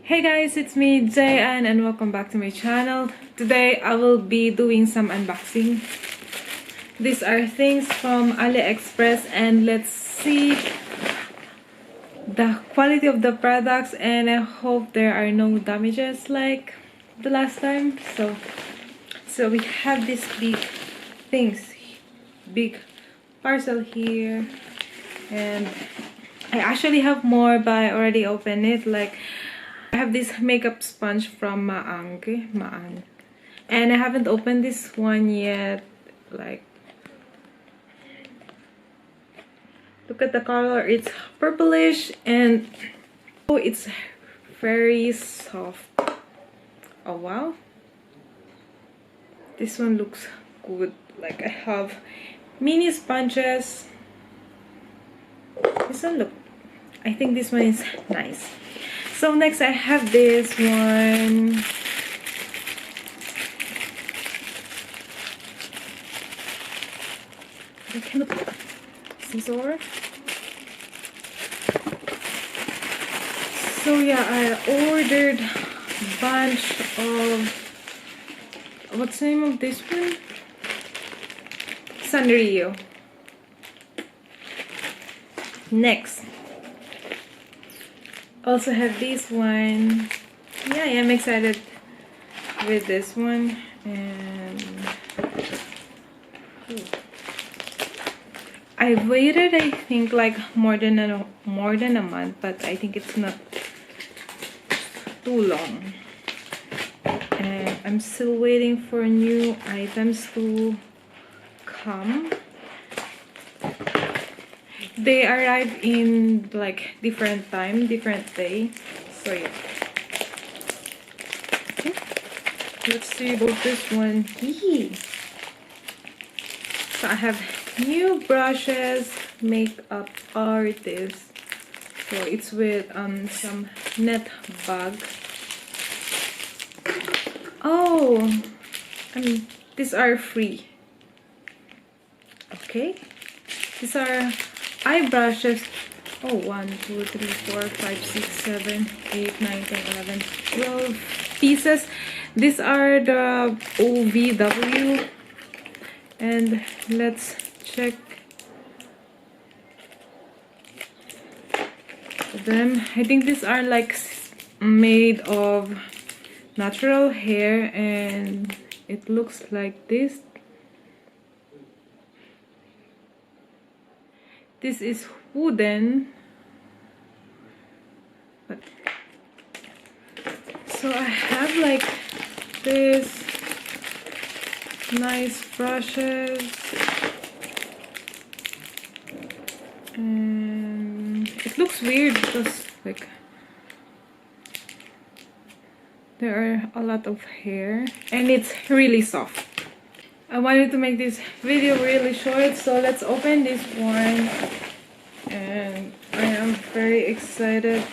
Hey guys, it's me Jhay Anne and welcome back to my channel. Today I will be doing some unboxing. These are things from AliExpress and let's see the quality of the products, and I hope there are no damages like the last time. So we have these big parcel here, and I actually have more but I already opened it. Like, I have this makeup sponge from Maan, and I haven't opened this one yet. Like, look at the color, it's purplish and oh, it's very soft. Oh wow, this one looks good. Like, I have mini sponges. This one look, I think this one is nice. So next I have this one. I cannot scissor. So yeah, I ordered a bunch of, what's the name of this one? Sanrio. Next, also have this one. Yeah, I'm excited with this one. And I waited, I think, like more than a month, but I think it's not too long. And I'm still waiting for new items to come. They arrive in like different time, different day. So yeah. Okay. Let's see about this one. Yee. So I have new brushes, makeup artist. So it's with some net bag. Oh, these are free. Okay, these are eye brushes. Oh, 1 2 3 4 5 6 7 8 9 10 11 12 pieces. These are the OVW, and let's check them. I think these are like made of natural hair, and it looks like this. This is wooden, but so I have like this nice brushes, and it looks weird because like there are a lot of hair and it's really soft. I wanted to make this video really short, so let's open this one. And I am very excited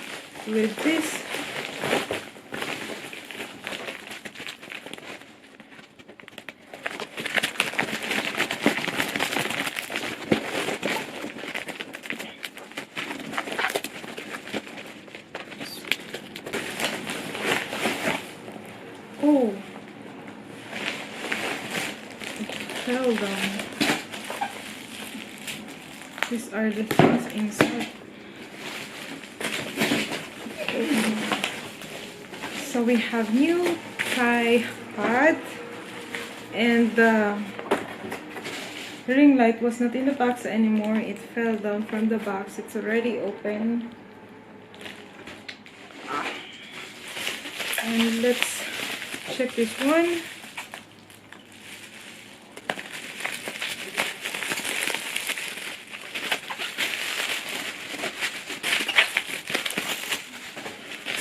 with this. Oh, fell down. These are the things inside. So we have new tripod, and the ring light was not in the box anymore. It fell down from the box. It's already open. And let's check this one.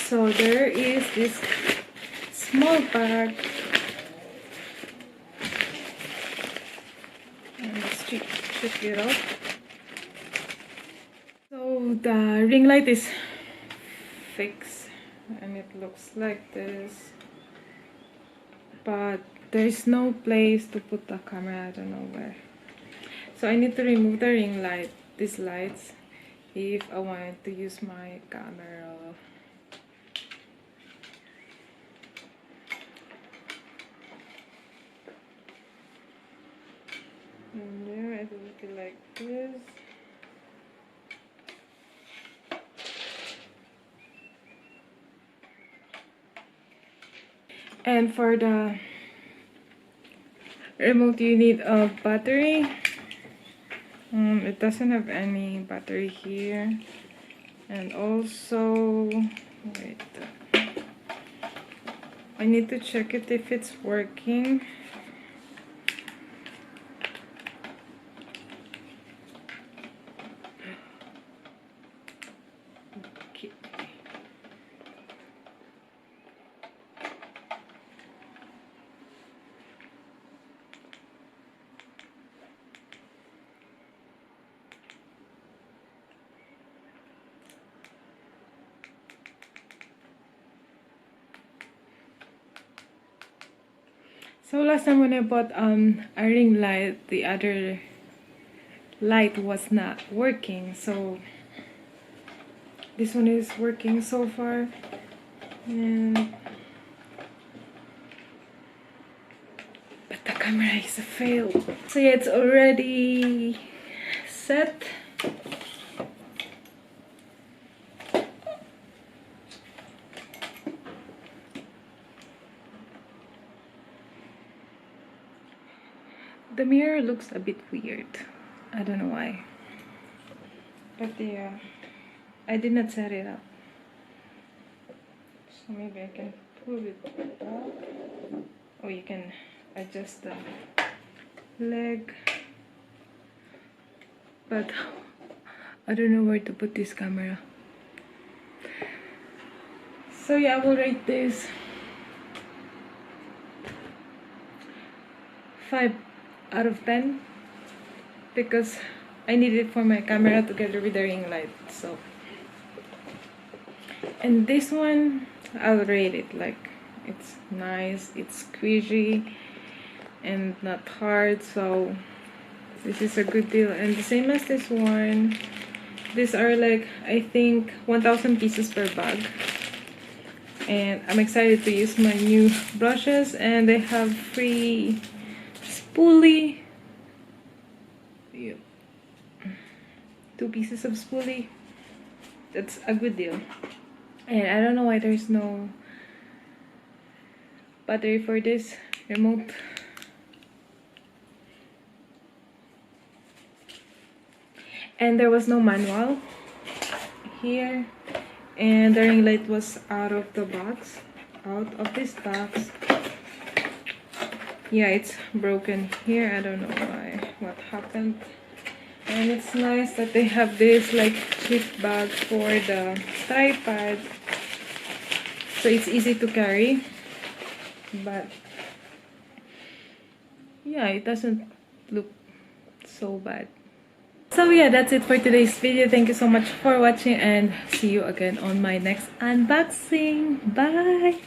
So there is this small bag. And let's check it out. So the ring light is fixed and it looks like this, but there is no place to put the camera. I don't know where. So I need to remove the ring light, these lights, if I want to use my camera. And there, I think it like this. And for the remote, you need a battery. It doesn't have any battery here. And also, wait, I need to check it if it's working. Okay. So last time when I bought a ring light, the other light was not working. So this one is working so far. And but the camera is a fail. So yeah, it's already set. The mirror looks a bit weird. I don't know why. But yeah, I did not set it up. So maybe I can pull it up. Or you can adjust the leg. But I don't know where to put this camera. So yeah, I will rate this 5 out of 10 because I need it for my camera together with the ring light. So, and this one I'll rate it like it's nice, it's squishy and not hard, so this is a good deal. And the same as this one, these are like I think 1,000 pieces per bag. And I'm excited to use my new brushes, and they have free spoolie. Yeah. 2 pieces of spoolie. That's a good deal. And I don't know why there's no battery for this remote. And there was no manual here. And the ring light was out of the box. Out of this box. Yeah, it's broken here. I don't know why. What happened. And it's nice that they have this like clip bag for the tripod. So it's easy to carry. But yeah, it doesn't look so bad. So yeah, that's it for today's video. Thank you so much for watching, and see you again on my next unboxing. Bye!